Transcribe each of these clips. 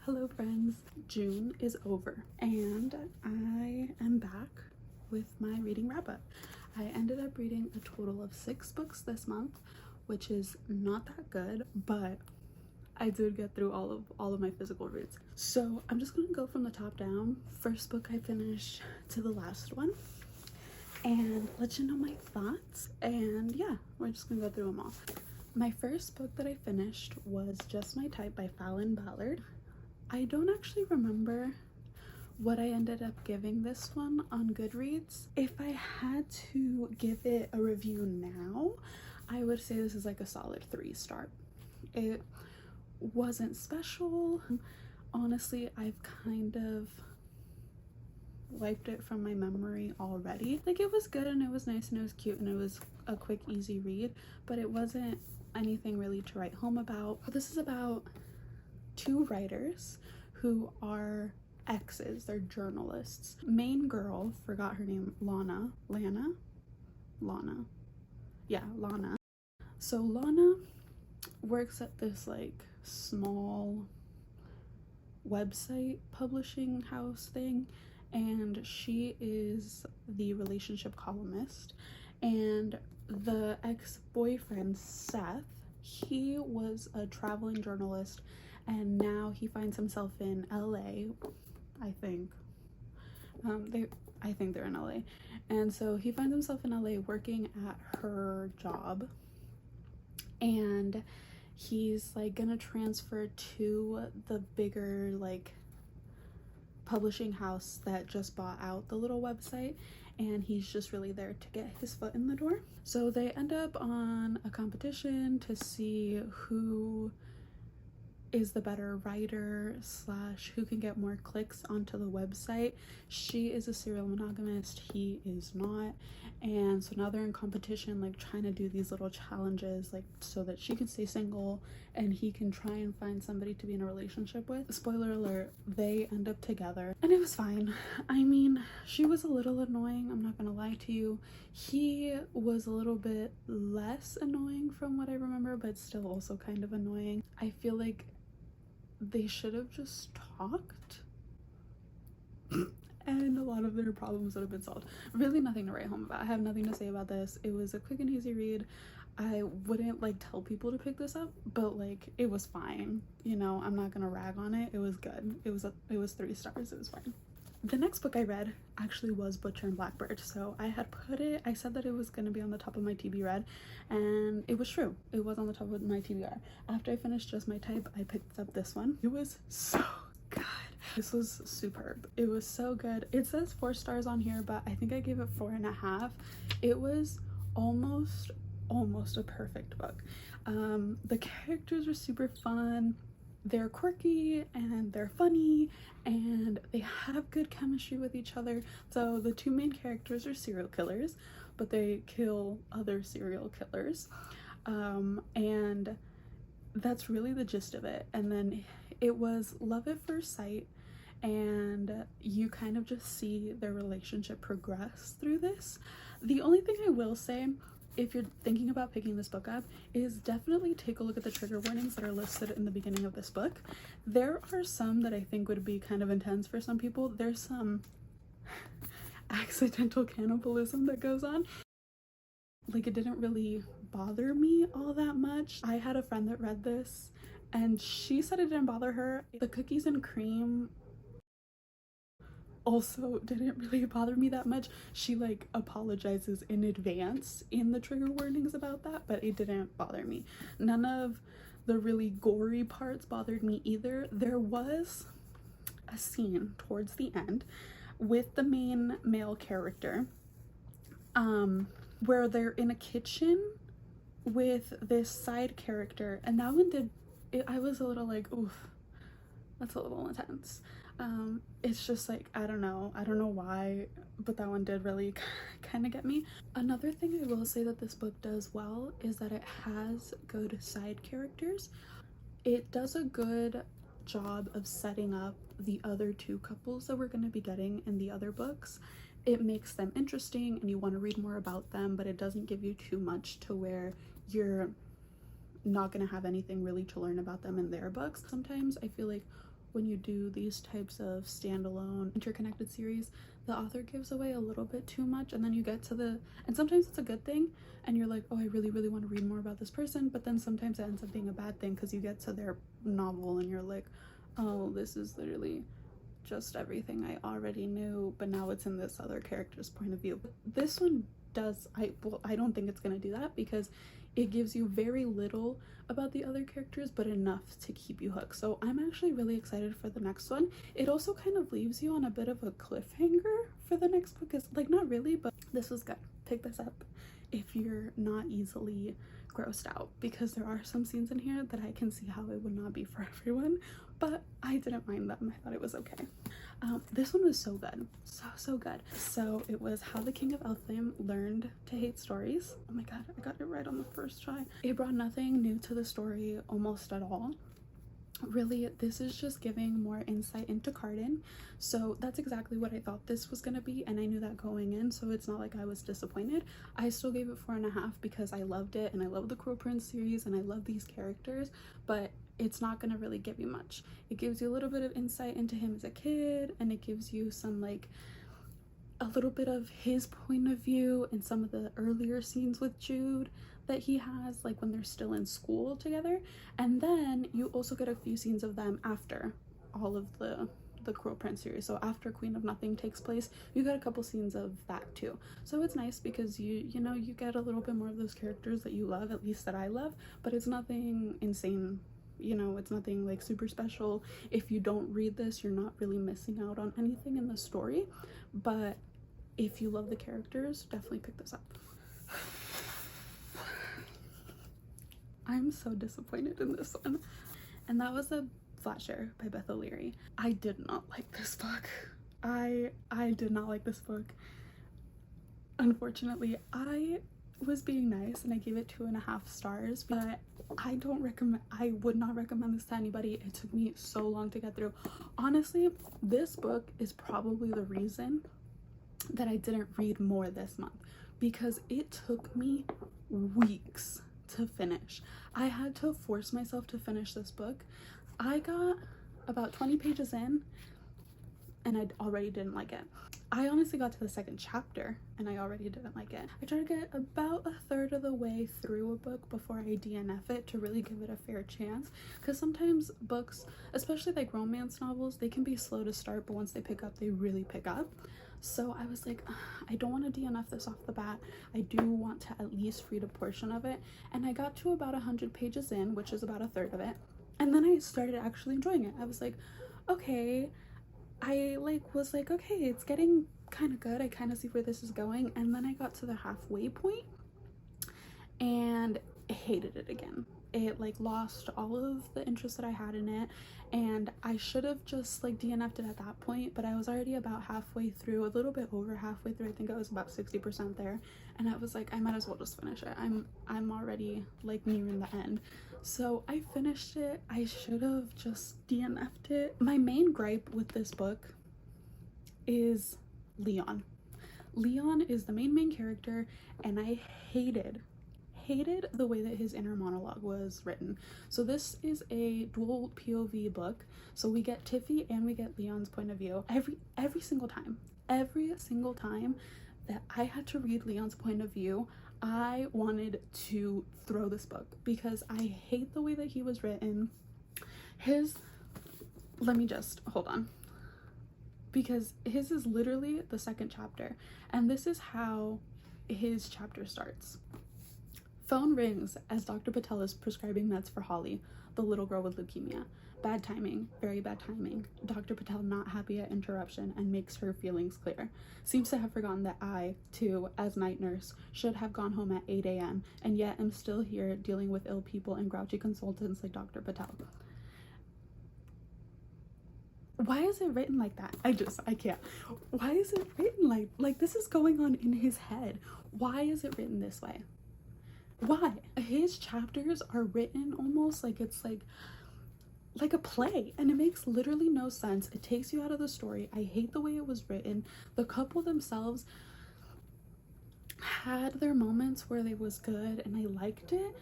Hello friends, June is over and I am back with my reading wrap up. I ended up reading a total of 6 books this month, which is not that good, but I did get through all of my physical reads. So I'm just gonna go from the top down. First book I finished to the last one and let you know my thoughts, and yeah, we're just gonna go through them all. My first book that I finished was Just My Type by Falon Ballard. I don't actually remember what I ended up giving this one on Goodreads. If I had to give it a review now, I would say this is like a solid 3-star. It wasn't special. Honestly, I've kind of wiped it from my memory already. Like, it was good and it was nice and it was cute and it was a quick, easy read, but it wasn't anything really to write home about. This is about 2 writers who are exes. They're journalists. Main girl, forgot her name, Lana. So Lana works at this like small website publishing house thing, and she is the relationship columnist, and the ex-boyfriend Seth, he was a traveling journalist and now he finds himself in LA. I think they're in LA, and so he finds himself in LA working at her job, and he's like gonna transfer to the bigger like publishing house that just bought out the little website, and he's just really there to get his foot in the door. So they end up on a competition to see who is the better writer slash who can get more clicks onto the website. She is a serial monogamist, he is not, and so now they're in competition, like trying to do these little challenges like so that she can stay single and he can try and find somebody to be in a relationship with. Spoiler alert, they end up together and it was fine. I mean, she was a little annoying, I'm not gonna lie to you. He was a little bit less annoying from what I remember, but still also kind of annoying. I feel like they should have just talked and a lot of their problems would have been solved. Really nothing to write home about. I have nothing to say about this. It was a quick and easy read. I wouldn't like tell people to pick this up, but like it was fine, you know. I'm not gonna rag on it. It was good. It was 3 stars. It was fine. The next book I read actually was Butcher and Blackbird. So I said that it was going to be on the top of my TB read, and it was true. It was on the top of my TBR. After I finished Just My Type, I picked up this one. It was so good. This was superb. It was so good. It says 4 stars on here, but I think I gave it 4.5. It was almost a perfect book. The characters were super fun. They're quirky and they're funny and they have good chemistry with each other. So the 2 main characters are serial killers, but they kill other serial killers, and that's really the gist of it. And then it was love at first sight, and you kind of just see their relationship progress through this. The only thing I will say, if you're thinking about picking this book up, is definitely take a look at the trigger warnings that are listed in the beginning of this book. There are some that I think would be kind of intense for some people. There's some accidental cannibalism that goes on. Like, it didn't really bother me all that much. I had a friend that read this and she said it didn't bother her. The cookies and cream also didn't really bother me that much. She like apologizes in advance in the trigger warnings about that, but it didn't bother me. None of the really gory parts bothered me either. There was a scene towards the end with the main male character where they're in a kitchen with this side character, and that one did it, I was a little like, oof, that's a little intense. It's just like, I don't know why, but that one did really kind of get me. Another thing I will say that this book does well is that it has good side characters. It does a good job of setting up the other 2 couples that we're going to be getting in the other books. It makes them interesting and you want to read more about them, but it doesn't give you too much to where you're not going to have anything really to learn about them in their books. Sometimes I feel like when you do these types of standalone interconnected series, the author gives away a little bit too much, and then you get to the, and sometimes it's a good thing and you're like, oh, I really really want to read more about this person, but then sometimes it ends up being a bad thing because you get to their novel and you're like, oh, this is literally just everything I already knew, but now it's in this other character's point of view. But this one does, I don't think it's gonna do that because it gives you very little about the other characters but enough to keep you hooked. So I'm actually really excited for the next one. It also kind of leaves you on a bit of a cliffhanger for the next book. Is like, not really, but this was good. Pick this up if you're not easily grossed out, because there are some scenes in here that I can see how it would not be for everyone, but I didn't mind them. I thought it was okay. This one was so good, so good. So it was How the King of Elfhame Learned to Hate Stories. Oh my god, I got it right on the first try. It brought nothing new to the story almost at all. Really, this is just giving more insight into Cardan. So that's exactly what I thought this was gonna be, and I knew that going in, so it's not like I was disappointed. I still gave it 4.5 because I loved it and I love the Cruel Prince series and I love these characters, but it's not gonna really give you much. It gives you a little bit of insight into him as a kid, and it gives you some like a little bit of his point of view in some of the earlier scenes with Jude that he has, like when they're still in school together. And then you also get a few scenes of them after all of the Cruel Prince series. So after Queen of Nothing takes place, you get a couple scenes of that too. So it's nice because you know, you get a little bit more of those characters that you love, at least that I love, but it's nothing insane. You know, it's nothing like super special. If you don't read this, you're not really missing out on anything in the story, but if you love the characters, definitely pick this up. I'm so disappointed in this one. And that was The Flasher by Beth O'Leary. I did not like this book. I did not like this book. Unfortunately, I was being nice and I gave it 2.5 stars, but I would not recommend this to anybody. It took me so long to get through. Honestly, this book is probably the reason that I didn't read more this month, because it took me weeks to finish. I had to force myself to finish this book. I got about 20 pages in and I already didn't like it. I honestly got to the second chapter and I already didn't like it. I try to get about 1/3 of the way through a book before I DNF it to really give it a fair chance, because sometimes books, especially like romance novels, they can be slow to start, but once they pick up, they really pick up. So I was like, I don't want to DNF this off the bat. I do want to at least read a portion of it. And I got to about 100 pages in, which is about 1/3 of it. And then I started actually enjoying it. I was like, okay, okay, it's getting kind of good. I kind of see where this is going. And then I got to the halfway point and hated it again. It like lost all of the interest that I had in it, and I should have just like DNF'd it at that point, but I was already about halfway through, a little bit over halfway through. I think I was about 60% there, and I was like, I might as well just finish it. I'm already like nearing the end. So I finished it. I should have just DNF'd it. My main gripe with this book is Leon. Leon is the main character, and I hated the way that his inner monologue was written. So this is a dual POV book, so we get Tiffy and we get Leon's point of view every single time that I had to read Leon's point of view. I wanted to throw this book because I hate the way that he was written. Let me just hold on, because his is literally the second chapter, and this is how his chapter starts. Phone rings as Dr. Patel is prescribing meds for Holly, the little girl with leukemia. Bad timing, very bad timing. Dr. Patel not happy at interruption and makes her feelings clear. Seems to have forgotten that I, too, as night nurse, should have gone home at 8 a.m. and yet am still here dealing with ill people and grouchy consultants like Dr. Patel. Why is it written like that? I can't. Why is it written like this is going on in his head? Why is it written this way? Why? His chapters are written almost like it's like a play, and it makes literally no sense. It takes you out of the story. I hate the way it was written. The couple themselves had their moments where they was good and I liked it,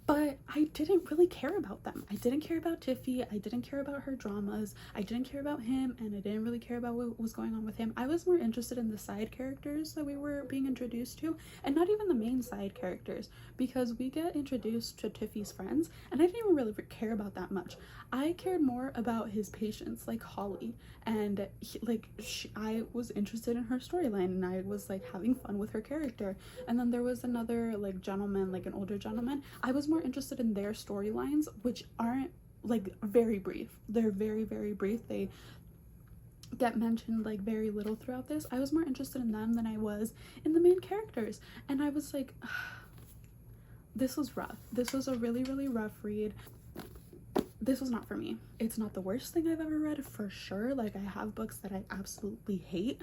but I didn't really care about them. I didn't care about Tiffy. I didn't care about her dramas. I didn't care about him, and I didn't really care about what was going on with him. I was more interested in the side characters that we were being introduced to, and not even the main side characters, because we get introduced to Tiffy's friends, and I didn't even really care about that much. I cared more about his patients, like Holly, and I was interested in her storyline, and I was like having fun with her character. And then there was another like gentleman, like an older gentleman. I was more interested in their storylines, which aren't like very brief. They're very, very brief. They get mentioned like very little throughout this. I was more interested in them than I was in the main characters, and I was like, this was rough. This was a really, really rough read. This was not for me. It's not the worst thing I've ever read, for sure. Like, I have books that I absolutely hate.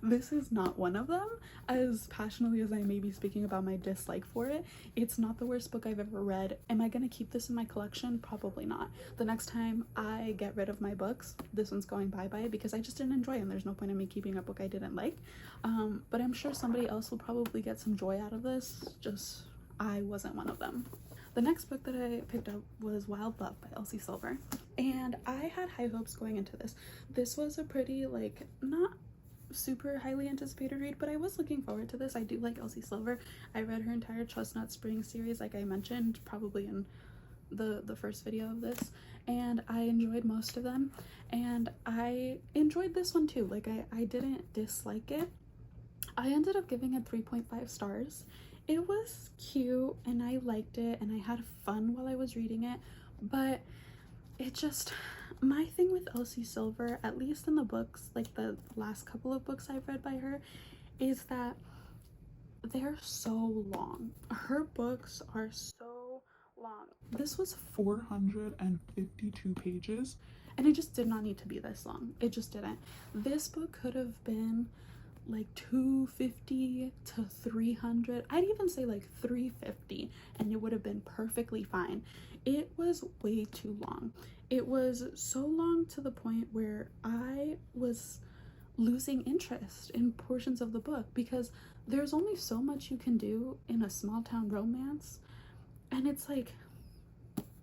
This is not one of them. As passionately as I may be speaking about my dislike for it, it's not the worst book I've ever read. Am I gonna keep this in my collection? Probably not. The next time I get rid of my books, this one's going bye-bye, because I just didn't enjoy it, and there's no point in me keeping a book I didn't like. But I'm sure somebody else will probably get some joy out of this. Just, I wasn't one of them. The next book that I picked up was Wild Love by Elsie Silver, and I had high hopes going into this. This was a pretty, like, not super highly anticipated read, but I was looking forward to this. I do like Elsie Silver. I read her entire Chestnut Spring series, like I mentioned probably in the first video of this, and I enjoyed most of them, and I enjoyed this one too. Like, I didn't dislike it. I ended up giving it 3.5 stars. It was cute and I liked it and I had fun while I was reading it, but it just, my thing with Elsie Silver, at least in the books, like the last couple of books I've read by her, is that they're so long. Her books are so long. This was 452 pages, and it just did not need to be this long. It just didn't. This book could have been like 250 to 300. I'd even say like 350, and it would have been perfectly fine. It was way too long. It was so long to the point where I was losing interest in portions of the book, because there's only so much you can do in a small town romance, and it's like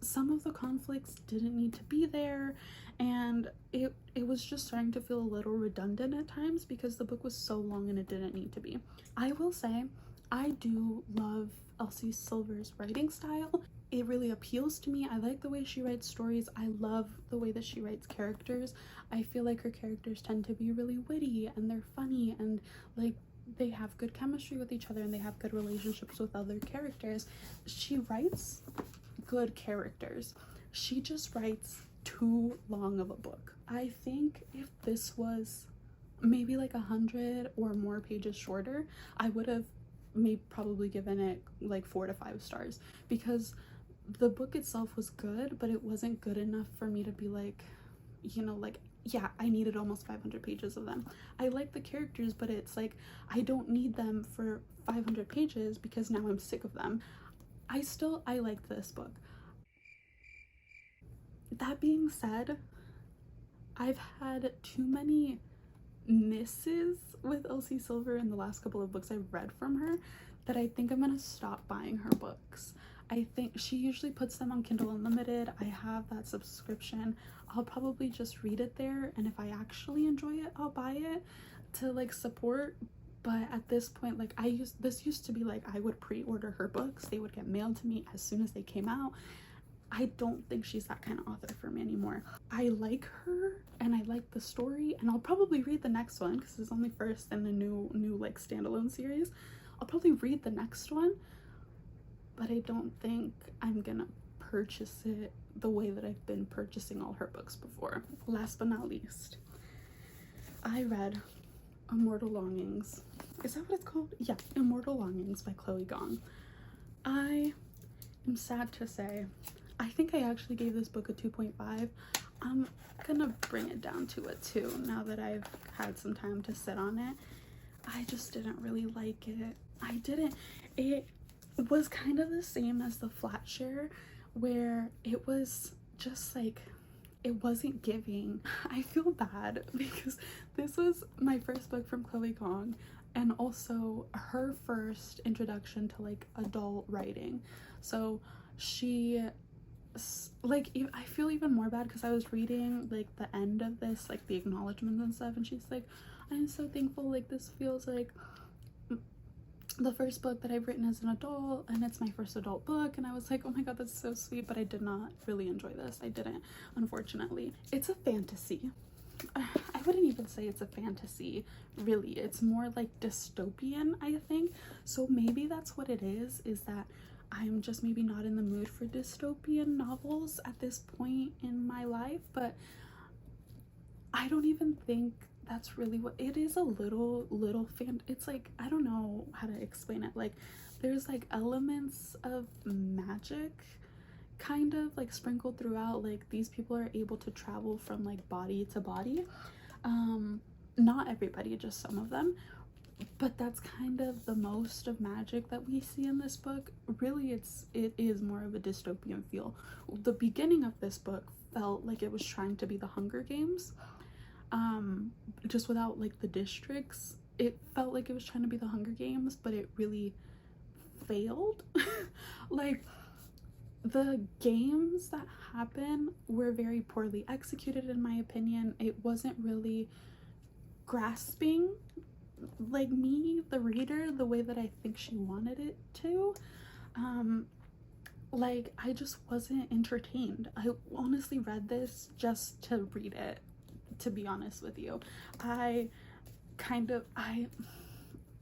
some of the conflicts didn't need to be there, and it was just starting to feel a little redundant at times because the book was so long and it didn't need to be. I will say I do love Elsie Silver's writing style. It really appeals to me. I like the way she writes stories. I love the way that she writes characters. I feel like her characters tend to be really witty and they're funny, and like they have good chemistry with each other and they have good relationships with other characters. She writes good characters. She just writes too long of a book. I think if this was maybe like 100 or more pages shorter, I would have probably given it like 4 to 5 stars, because the book itself was good, but it wasn't good enough for me to be like, you know, like, yeah, I needed almost 500 pages of them. I like the characters, but it's like I don't need them for 500 pages because now I'm sick of them. I liked this book. That being said, I've had too many misses with Elsie Silver in the last couple of books I've read from her that I think I'm gonna stop buying her books. I think she usually puts them on Kindle Unlimited. I have that subscription. I'll probably just read it there, and if I actually enjoy it, I'll buy it to like support. But at this point, like this used to be like I would pre-order her books. They would get mailed to me as soon as they came out. I don't think she's that kind of author for me anymore. I like her and I like the story, and I'll probably read the next one because it's only first in the new like standalone series. I'll probably read the next one, but I don't think I'm gonna purchase it the way that I've been purchasing all her books before. Last but not least, I read Immortal Longings. Is that what it's called? Yeah, Immortal Longings by Chloe Gong. I am sad to say, I think I actually gave this book a 2.5. I'm gonna bring it down to a 2 now that I've had some time to sit on it. I just didn't really like it. It was kind of the same as the Flatshare, where it was just like, it wasn't giving. I feel bad because this was my first book from Chloe Gong, and also her first introduction to like adult writing. So she like I feel even more bad because I was reading like the end of this, like the acknowledgements and stuff, and she's like, I'm so thankful, like this feels like the first book that I've written as an adult, and it's my first adult book. And I was like, oh my god, that's so sweet, but I did not really enjoy this. I didn't, unfortunately. It's a fantasy. I wouldn't even say it's a fantasy, really. It's more like dystopian, I think. So maybe that's what it is that I'm just maybe not in the mood for dystopian novels at this point in my life. But I don't even think that's really what it is. A little fan, it's like, I don't know how to explain it. Like there's like elements of magic kind of like sprinkled throughout. Like these people are able to travel from like body to body. Not everybody, just some of them, but that's kind of the most of magic that we see in this book. Really, it is more of a dystopian feel. The beginning of this book felt like it was trying to be the Hunger Games, just without like the districts. It felt like it was trying to be the Hunger Games, but it really failed. Like the games that happen were very poorly executed, in my opinion. It wasn't really grasping like me, the reader, the way that I think she wanted it to. Like I just wasn't entertained. I honestly read this just to read it, to be honest with you. I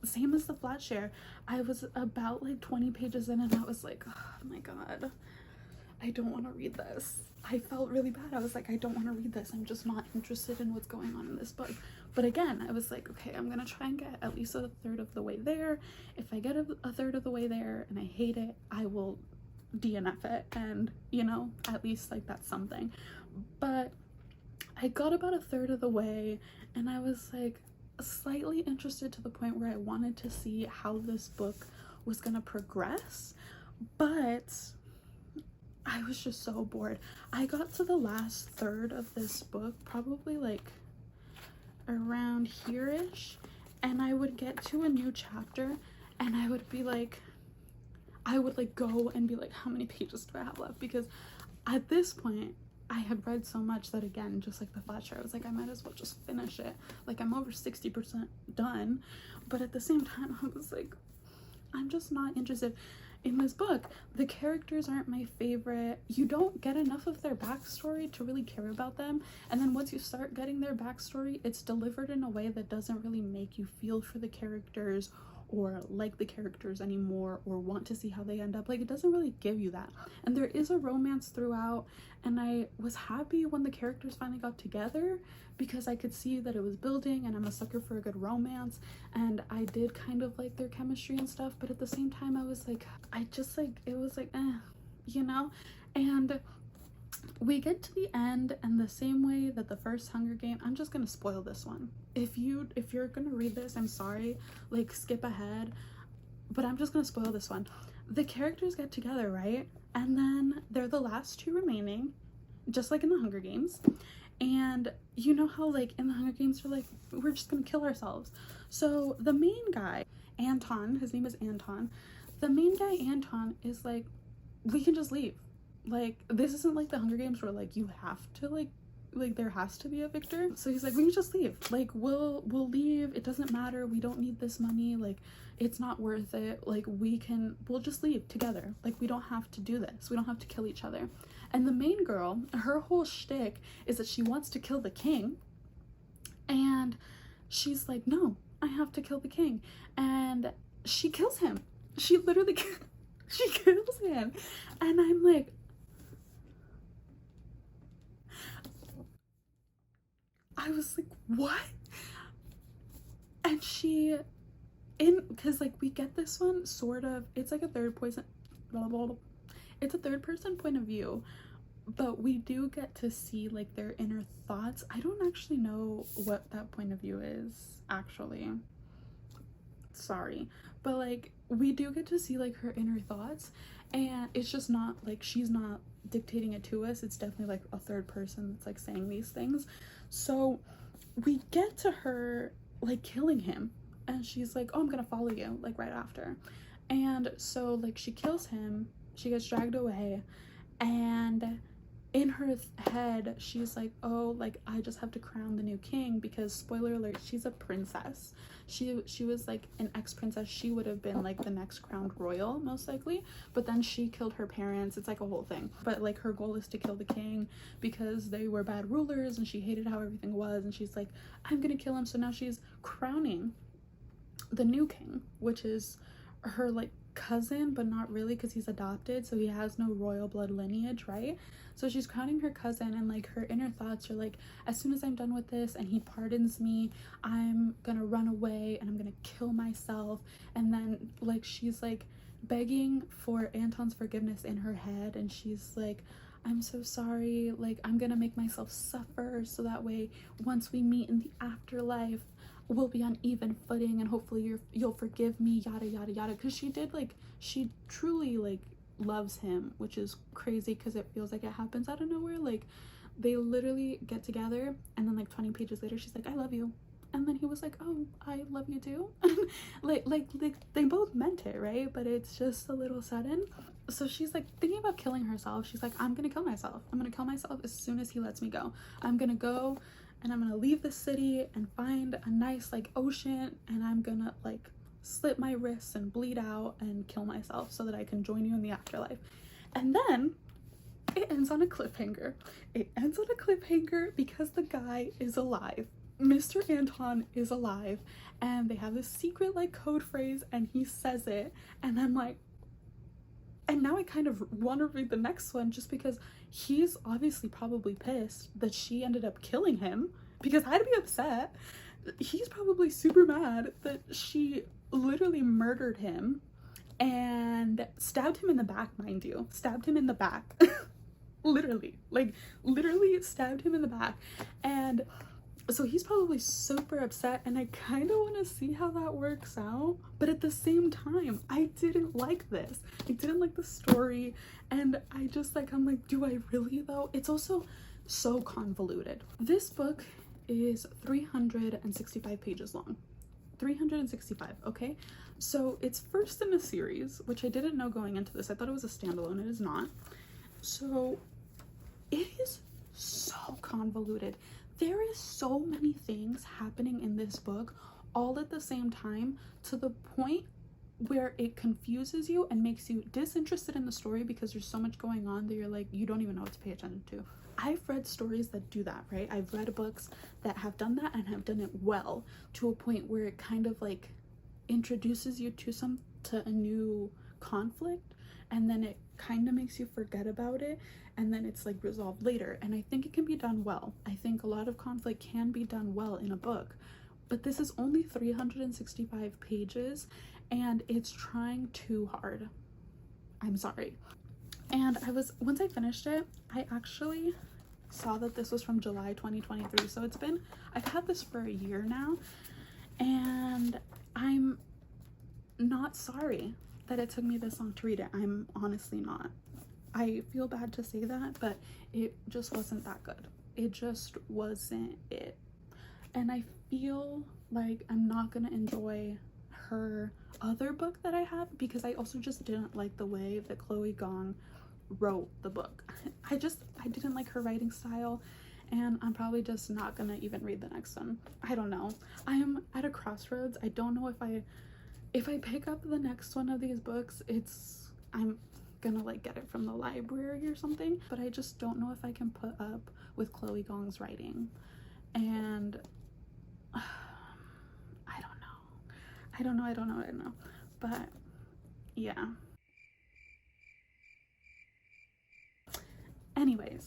same as the flat share, I was about like 20 pages in and I was like, oh my god, I don't want to read this. I felt really bad. I was like, I don't want to read this. I'm just not interested in what's going on in this book. But again, I was like, okay, I'm gonna try and get at least a third of the way there. If I get a third of the way there and I hate it, I will DNF it, and you know, at least like that's something. But I got about a third of the way and I was like slightly interested to the point where I wanted to see how this book was gonna progress, but I was just so bored. I got to the last third of this book, probably like around here-ish, and I would get to a new chapter and I would be like, I would like go and be like, how many pages do I have left? Because at this point I had read so much that, again, just like the flat share, I was like, I might as well just finish it. Like I'm over 60% done, but at the same time I was like, I'm just not interested in this book. The characters aren't my favorite. You don't get enough of their backstory to really care about them, and then once you start getting their backstory, it's delivered in a way that doesn't really make you feel for the characters or like the characters anymore or want to see how they end up. Like it doesn't really give you that. And there is a romance throughout, and I was happy when the characters finally got together because I could see that it was building, and I'm a sucker for a good romance, and I did kind of like their chemistry and stuff. But at the same time I was like, I just like, it was like you know. And we get to the end, and the same way that the first Hunger Game, I'm just gonna spoil this one. If you're gonna read this, I'm sorry, like skip ahead, but I'm just gonna spoil this one. The characters get together, right? And then they're the last two remaining, just like in the Hunger Games. And you know how like in the Hunger Games they're like, we're just gonna kill ourselves. So the main guy, Anton, his name is Anton, the main guy Anton is like, we can just leave. Like this isn't like the Hunger Games where like you have to like there has to be a victor. So he's like, we can just leave. Like we'll leave. It doesn't matter. We don't need this money. Like it's not worth it. Like we'll just leave together. Like we don't have to do this. We don't have to kill each other. And the main girl, her whole shtick is that she wants to kill the king. And she's like, no, I have to kill the king. And she kills him. She literally she kills him. And I'm like, I was like, what? And because like we get this one sort of, it's like a third person, blah, blah, blah. It's a third person point of view, but we do get to see like their inner thoughts. I don't actually know what that point of view is, actually. Sorry. But like we do get to see like her inner thoughts, and it's just not like she's not dictating it to us. It's definitely like a third person that's like saying these things. So we get to her like killing him, and she's like, oh, I'm gonna follow you, like right after. And so like she kills him, she gets dragged away, and in her head she's like, oh, like I just have to crown the new king, because spoiler alert, she's a princess. She was like an ex-princess. She would have been like the next crowned royal most likely, but then she killed her parents. It's like a whole thing, but like her goal is to kill the king because they were bad rulers and she hated how everything was, and she's like, I'm gonna kill him. So now she's crowning the new king, which is her like cousin, but not really, because he's adopted, so he has no royal blood lineage, right? So she's crowning her cousin, and like her inner thoughts are like, as soon as I'm done with this and he pardons me, I'm gonna run away and I'm gonna kill myself. And then like she's like begging for Anton's forgiveness in her head, and she's like, I'm so sorry, like I'm gonna make myself suffer so that way once we meet in the afterlife we'll be on even footing, and hopefully you'll forgive me, yada yada yada. Because she did, like, she truly like loves him, which is crazy because it feels like it happens out of nowhere. Like they literally get together and then like 20 pages later she's like, I love you, and then he was like, oh, I love you too. like they both meant it, right? But it's just a little sudden. So she's like thinking about killing herself. She's like, I'm gonna kill myself. I'm gonna kill myself as soon as he lets me go. I'm gonna go and I'm gonna leave the city and find a nice like ocean, and I'm gonna like slit my wrists and bleed out and kill myself so that I can join you in the afterlife. And then it ends on a cliffhanger. It ends on a cliffhanger because the guy is alive. Mr. Anton is alive, and they have this secret like code phrase and he says it, and I'm like, and now I kind of want to read the next one just because he's obviously probably pissed that she ended up killing him, because I'd be upset. He's probably super mad that she literally murdered him and stabbed him in the back, mind you. Stabbed him in the back. Literally stabbed him in the back. And so he's probably super upset, and I kind of want to see how that works out. But at the same time, I didn't like this. I didn't like the story, and I just like, I'm like, do I really though? It's also so convoluted. This book is 365 pages long. 365, okay? So it's first in a series, which I didn't know going into this. I thought it was a standalone. It is not. So it is so convoluted. There is so many things happening in this book all at the same time, to the point where it confuses you and makes you disinterested in the story because there's so much going on that you're like, you don't even know what to pay attention to. I've read stories that do that, right? I've read books that have done that and have done it well, to a point where it kind of like introduces you to a new conflict, and then it kind of makes you forget about it, and then it's like resolved later. And I think it can be done well. I think a lot of conflict can be done well in a book, but this is only 365 pages and it's trying too hard. I'm sorry. And once I finished it, I actually saw that this was from July 2023. So I've had this for a year now, and I'm not sorry that it took me this long to read it. I'm honestly not. I feel bad to say that, but it just wasn't that good. It just wasn't it. And I feel like I'm not gonna enjoy her other book that I have, because I also just didn't like the way that Chloe Gong wrote the book. I didn't like her writing style, and I'm probably just not gonna even read the next one. I don't know. I am at a crossroads. I don't know if I pick up the next one of these books, I'm gonna like get it from the library or something, but I just don't know if I can put up with Chloe Gong's writing. And I don't know, but yeah. Anyway,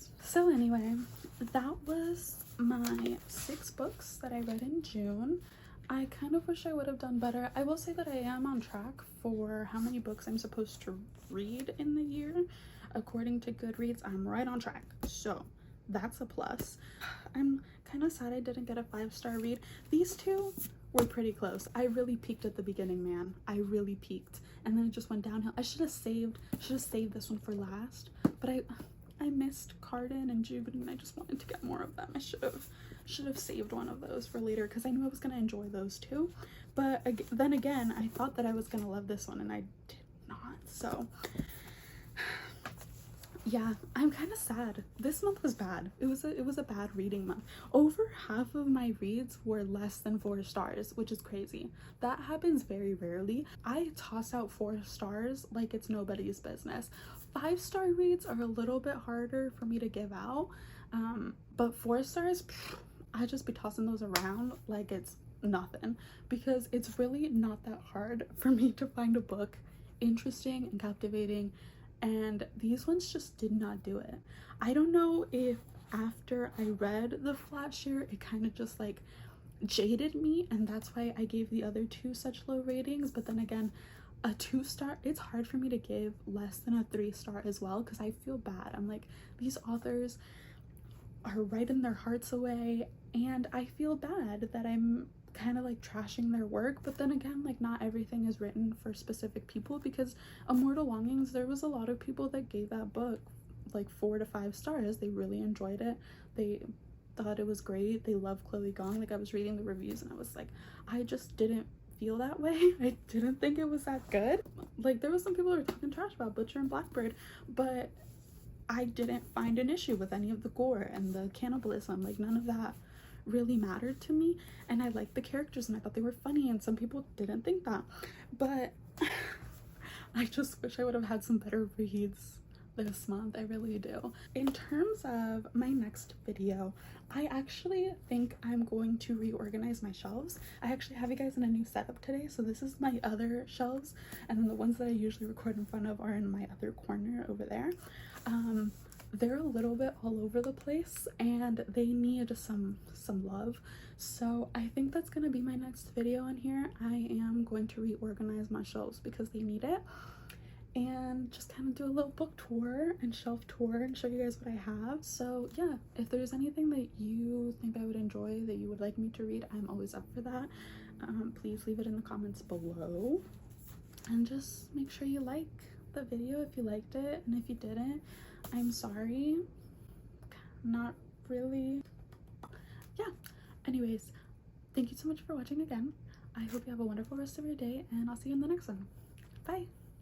that was my 6 books that I read in June. I kind of wish I would have done better. I will say that I am on track for how many books I'm supposed to read in the year. According to Goodreads, I'm right on track, so that's a plus. I'm kind of sad I didn't get a 5-star read. These 2 were pretty close. I really peaked at the beginning, man. I really peaked, and then it just went downhill. I should have saved this one for last, but I missed Cardan and Juvenile, and I just wanted to get more of them. I should have saved one of those for later, because I knew I was going to enjoy those too. But then again, I thought that I was going to love this one, and I did not. So Yeah, I'm kind of sad. This month was bad. It was a bad reading month. Over half of my reads were less than 4 stars, which is crazy. That happens very rarely. I toss out 4 stars like it's nobody's business. 5-star reads are a little bit harder for me to give out, but 4 stars, I just be tossing those around like it's nothing, because it's really not that hard for me to find a book interesting and captivating, and these ones just did not do it. I don't know if after I read The Flat Sheer it kind of just like jaded me, and that's why I gave the other two such low ratings. But then again, a 2-star, it's hard for me to give less than a 3-star as well, because I feel bad. I'm like, these authors are writing their hearts away, and I feel bad that I'm kind of like trashing their work. But then again, like, not everything is written for specific people, because Immortal Longings, there was a lot of people that gave that book like 4 to 5 stars. They really enjoyed it. They thought it was great. They love Chloe Gong. Like, I was reading the reviews and I was like, I just didn't feel that way. I didn't think it was that good. Like, there was some people who were talking trash about Butcher and Blackbird, but I didn't find an issue with any of the gore and the cannibalism. Like, none of that really mattered to me, and I liked the characters and I thought they were funny, and some people didn't think that. But I just wish I would have had some better reads this month. I really do. In terms of my next video, I actually think I'm going to reorganize my shelves. I actually have you guys in a new setup today. So this is my other shelves, and then the ones that I usually record in front of are in my other corner over there. They're a little bit all over the place and they need some love. So I think that's gonna be my next video in here. I am going to reorganize my shelves because they need it, and just kind of do a little book tour and shelf tour and show you guys what I have. So yeah, if there's anything that you think I would enjoy, that you would like me to read, I'm always up for that. Please leave it in the comments below, and just make sure you like the video if you liked it, and if you didn't, I'm sorry. Not really. Yeah, anyways, thank you so much for watching again. I hope you have a wonderful rest of your day, and I'll see you in the next one. Bye.